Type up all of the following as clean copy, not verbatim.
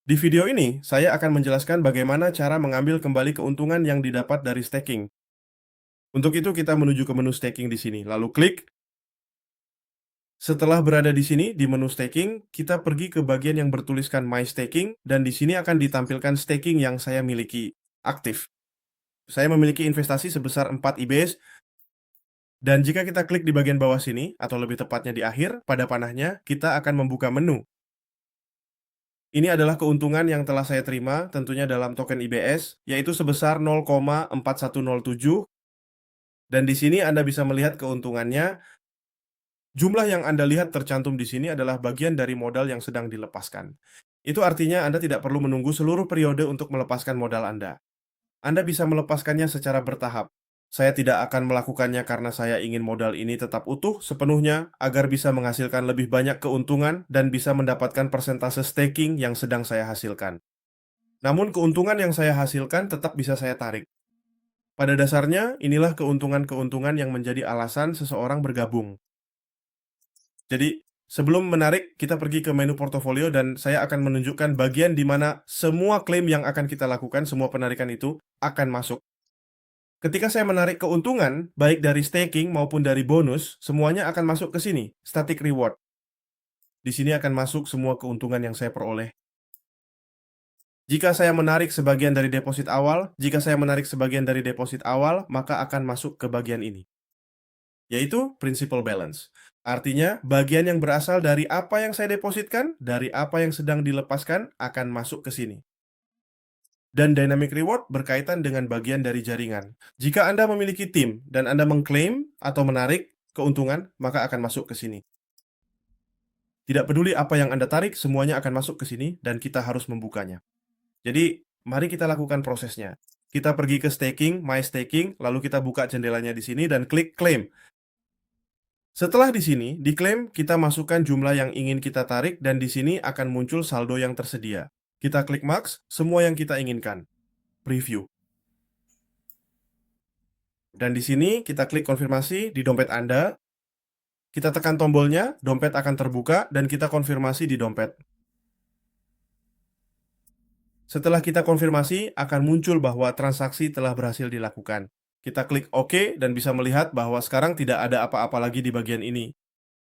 Di video ini, saya akan menjelaskan bagaimana cara mengambil kembali keuntungan yang didapat dari staking. Untuk itu, kita menuju ke menu staking di sini, lalu klik. Setelah berada di sini, di menu staking, kita pergi ke bagian yang bertuliskan My Staking, dan di sini akan ditampilkan staking yang saya miliki aktif. Saya memiliki investasi sebesar 4 IBS, dan jika kita klik di bagian bawah sini, atau lebih tepatnya di akhir, pada panahnya, kita akan membuka menu. Ini adalah keuntungan yang telah saya terima, tentunya dalam token IBS, yaitu sebesar 0,4107, dan di sini Anda bisa melihat keuntungannya. Jumlah yang Anda lihat tercantum di sini adalah bagian dari modal yang sedang dilepaskan. Itu artinya Anda tidak perlu menunggu seluruh periode untuk melepaskan modal Anda. Anda bisa melepaskannya secara bertahap. Saya tidak akan melakukannya karena saya ingin modal ini tetap utuh sepenuhnya agar bisa menghasilkan lebih banyak keuntungan dan bisa mendapatkan persentase staking yang sedang saya hasilkan. Namun keuntungan yang saya hasilkan tetap bisa saya tarik. Pada dasarnya, inilah keuntungan-keuntungan yang menjadi alasan seseorang bergabung. Jadi, sebelum menarik, kita pergi ke menu portofolio dan saya akan menunjukkan bagian di mana semua klaim yang akan kita lakukan, semua penarikan itu akan masuk. Ketika saya menarik keuntungan, baik dari staking maupun dari bonus, semuanya akan masuk ke sini, static reward. Di sini akan masuk semua keuntungan yang saya peroleh. Jika saya menarik sebagian dari deposit awal, maka akan masuk ke bagian ini, yaitu principal balance. Artinya, bagian yang berasal dari apa yang saya depositkan, dari apa yang sedang dilepaskan, akan masuk ke sini. Dan dynamic reward berkaitan dengan bagian dari jaringan. Jika Anda memiliki tim dan Anda mengklaim atau menarik keuntungan, maka akan masuk ke sini. Tidak peduli apa yang Anda tarik, semuanya akan masuk ke sini dan kita harus membukanya. Jadi, mari kita lakukan prosesnya. Kita pergi ke staking, My Staking, lalu kita buka jendelanya di sini dan klik claim. Setelah di sini, diklaim, kita masukkan jumlah yang ingin kita tarik dan di sini akan muncul saldo yang tersedia. Kita klik max, semua yang kita inginkan. Preview. Dan di sini kita klik konfirmasi di dompet Anda. Kita tekan tombolnya, dompet akan terbuka dan kita konfirmasi di dompet. Setelah kita konfirmasi, akan muncul bahwa transaksi telah berhasil dilakukan. Kita klik OK dan bisa melihat bahwa sekarang tidak ada apa-apa lagi di bagian ini.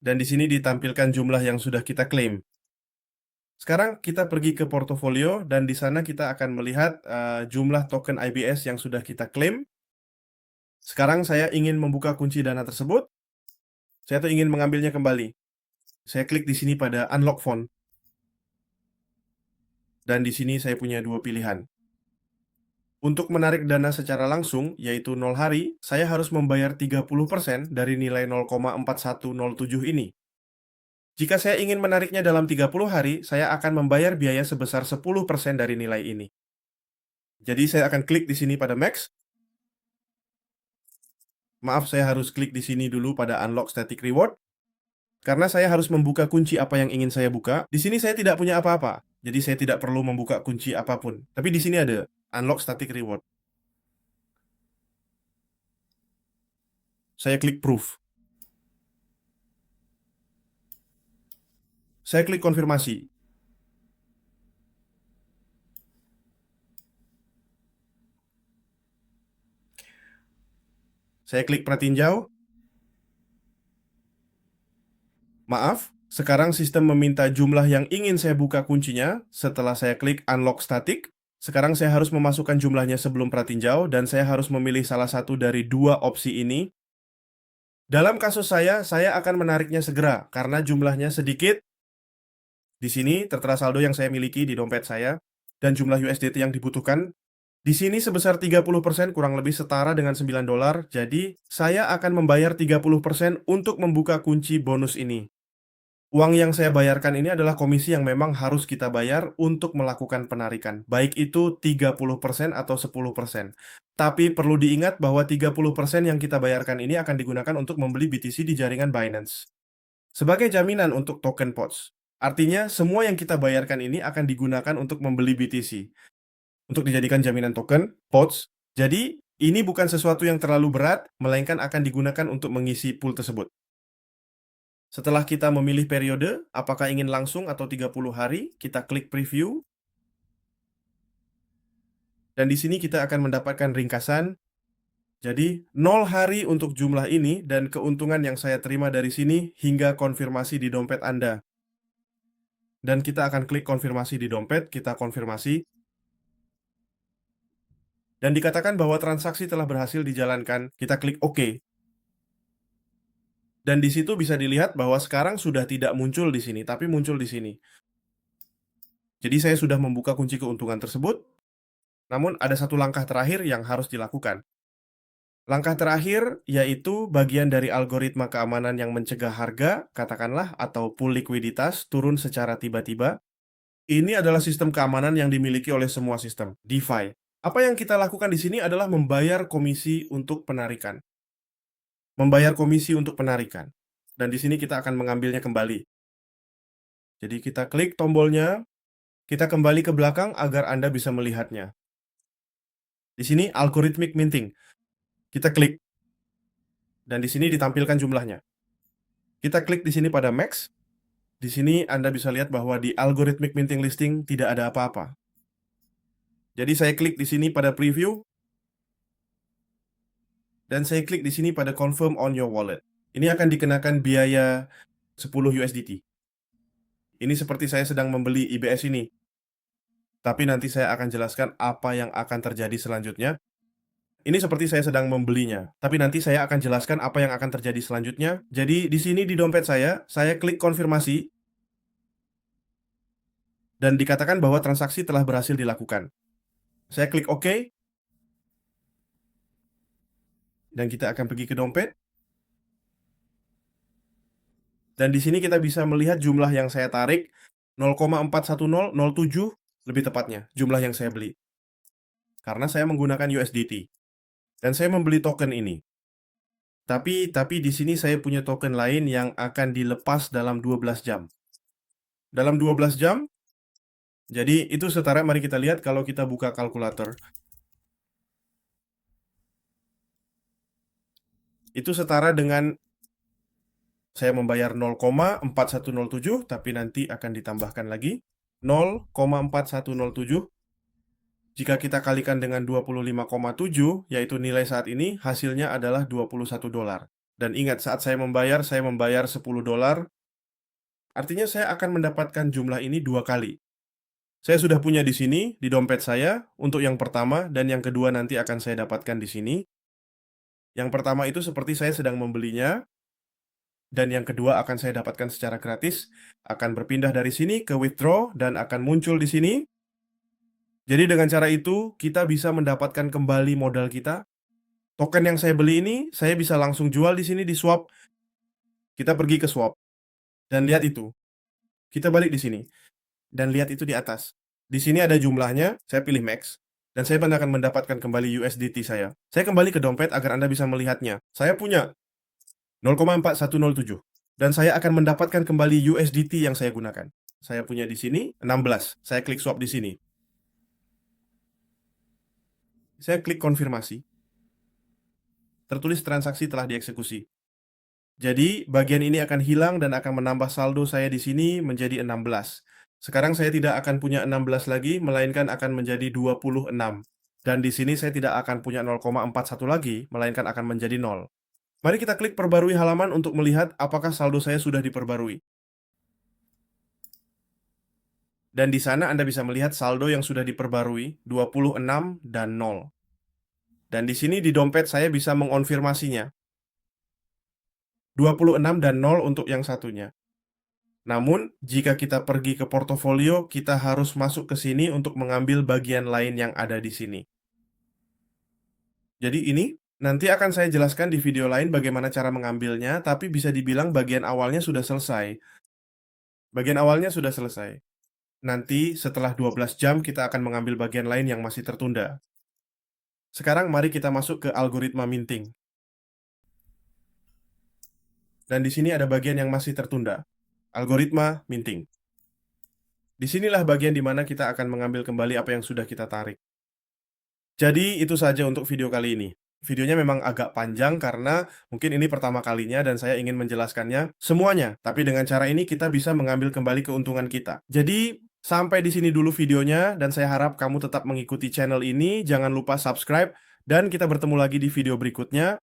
Dan di sini ditampilkan jumlah yang sudah kita klaim. Sekarang kita pergi ke portofolio dan di sana kita akan melihat jumlah token IBS yang sudah kita klaim. Sekarang saya ingin membuka kunci dana tersebut. Saya tuh ingin mengambilnya kembali. Saya klik di sini pada unlock font. Dan di sini saya punya dua pilihan. Untuk menarik dana secara langsung, yaitu 0 hari, saya harus membayar 30% dari nilai 0,4107 ini. Jika saya ingin menariknya dalam 30 hari, saya akan membayar biaya sebesar 10% dari nilai ini. Jadi saya akan klik di sini pada max. Maaf, saya harus klik di sini dulu pada unlock static reward. Karena saya harus membuka kunci apa yang ingin saya buka. Di sini saya tidak punya apa-apa. Jadi saya tidak perlu membuka kunci apapun. Tapi di sini ada unlock static reward. Saya klik proof. Saya klik konfirmasi. Saya klik pratinjau. Maaf, sekarang sistem meminta jumlah yang ingin saya buka kuncinya. Setelah saya klik unlock static, sekarang saya harus memasukkan jumlahnya sebelum pratinjau dan saya harus memilih salah satu dari dua opsi ini. Dalam kasus saya akan menariknya segera karena jumlahnya sedikit. Di sini tertera saldo yang saya miliki di dompet saya dan jumlah USDT yang dibutuhkan. Di sini sebesar 30% kurang lebih setara dengan $9, jadi saya akan membayar 30% untuk membuka kunci bonus ini. Uang yang saya bayarkan ini adalah komisi yang memang harus kita bayar untuk melakukan penarikan, baik itu 30% atau 10%. Tapi perlu diingat bahwa 30% yang kita bayarkan ini akan digunakan untuk membeli BTC di jaringan Binance sebagai jaminan untuk token POTS. Artinya, semua yang kita bayarkan ini akan digunakan untuk membeli BTC, untuk dijadikan jaminan token POTS. Jadi, ini bukan sesuatu yang terlalu berat, melainkan akan digunakan untuk mengisi pool tersebut. Setelah kita memilih periode, apakah ingin langsung atau 30 hari, kita klik preview. Dan di sini kita akan mendapatkan ringkasan. Jadi 0 hari untuk jumlah ini dan keuntungan yang saya terima dari sini hingga konfirmasi di dompet Anda. Dan kita akan klik konfirmasi di dompet, kita konfirmasi. Dan dikatakan bahwa transaksi telah berhasil dijalankan, kita klik OK. Dan di situ bisa dilihat bahwa sekarang sudah tidak muncul di sini, tapi muncul di sini. Jadi saya sudah membuka kunci keuntungan tersebut, namun ada satu langkah terakhir yang harus dilakukan. Langkah terakhir yaitu bagian dari algoritma keamanan yang mencegah harga, katakanlah, atau pool likuiditas turun secara tiba-tiba. Ini adalah sistem keamanan yang dimiliki oleh semua sistem, DeFi. Apa yang kita lakukan di sini adalah membayar komisi untuk penarikan. Membayar komisi untuk penarikan. Dan di sini kita akan mengambilnya kembali. Jadi kita klik tombolnya, kita kembali ke belakang agar Anda bisa melihatnya. Di sini algorithmic minting. Kita klik. Dan di sini ditampilkan jumlahnya. Kita klik di sini pada max. Di sini Anda bisa lihat bahwa di algorithmic minting listing tidak ada apa-apa. Jadi saya klik di sini pada preview. Dan saya klik di sini pada confirm on your wallet. Ini akan dikenakan biaya 10 USDT. Ini seperti saya sedang membeli IBS ini. Tapi nanti saya akan jelaskan apa yang akan terjadi selanjutnya. Ini seperti saya sedang membelinya, tapi nanti saya akan jelaskan apa yang akan terjadi selanjutnya. Jadi di sini di dompet saya klik konfirmasi, dan dikatakan bahwa transaksi telah berhasil dilakukan. Saya klik OK, dan kita akan pergi ke dompet. Dan di sini kita bisa melihat jumlah yang saya tarik, 0,41007 lebih tepatnya, jumlah yang saya beli. Karena saya menggunakan USDT. Dan saya membeli token ini. Tapi di sini saya punya token lain yang akan dilepas dalam 12 jam. Dalam 12 jam, jadi itu setara, mari kita lihat kalau kita buka kalkulator. Itu setara dengan saya membayar 0,4107, tapi nanti akan ditambahkan lagi 0,4107. Jika kita kalikan dengan 25,7, yaitu nilai saat ini, hasilnya adalah $21. Dan ingat, saat saya membayar 10 dolar. Artinya saya akan mendapatkan jumlah ini 2 kali. Saya sudah punya di sini, di dompet saya, untuk yang pertama, dan yang kedua nanti akan saya dapatkan di sini. Yang pertama itu seperti saya sedang membelinya, dan yang kedua akan saya dapatkan secara gratis, akan berpindah dari sini ke withdraw, dan akan muncul di sini. Jadi dengan cara itu, kita bisa mendapatkan kembali modal kita. Token yang saya beli ini, saya bisa langsung jual di sini di swap. Kita pergi ke swap, dan lihat itu. Kita balik di sini, dan lihat itu di atas. Di sini ada jumlahnya, saya pilih max, dan saya akan mendapatkan kembali USDT saya. Saya kembali ke dompet agar Anda bisa melihatnya. Saya punya 0,4107, dan saya akan mendapatkan kembali USDT yang saya gunakan. Saya punya di sini 16. Saya klik swap di sini. Saya klik konfirmasi. Tertulis transaksi telah dieksekusi. Jadi, bagian ini akan hilang dan akan menambah saldo saya di sini menjadi 16. Sekarang saya tidak akan punya 16 lagi, melainkan akan menjadi 26. Dan di sini saya tidak akan punya 0,41 lagi, melainkan akan menjadi 0. Mari kita klik perbarui halaman untuk melihat apakah saldo saya sudah diperbarui. Dan di sana Anda bisa melihat saldo yang sudah diperbarui, 26 dan 0. Dan di sini di dompet saya bisa mengonfirmasinya. 26 dan 0 untuk yang satunya. Namun, jika kita pergi ke portofolio, kita harus masuk ke sini untuk mengambil bagian lain yang ada di sini. Jadi ini, nanti akan saya jelaskan di video lain bagaimana cara mengambilnya, tapi bisa dibilang bagian awalnya sudah selesai. Bagian awalnya sudah selesai. Nanti, setelah 12 jam, kita akan mengambil bagian lain yang masih tertunda. Sekarang, mari kita masuk ke algoritma minting. Dan di sini ada bagian yang masih tertunda. Algoritma minting. Disinilah bagian di mana kita akan mengambil kembali apa yang sudah kita tarik. Jadi itu saja untuk video kali ini. Videonya memang agak panjang karena mungkin ini pertama kalinya dan saya ingin menjelaskannya semuanya. Tapi dengan cara ini kita bisa mengambil kembali keuntungan kita. Jadi Sampai di sini dulu videonya, dan saya harap kamu tetap mengikuti channel ini. Jangan lupa subscribe, dan kita bertemu lagi di video berikutnya.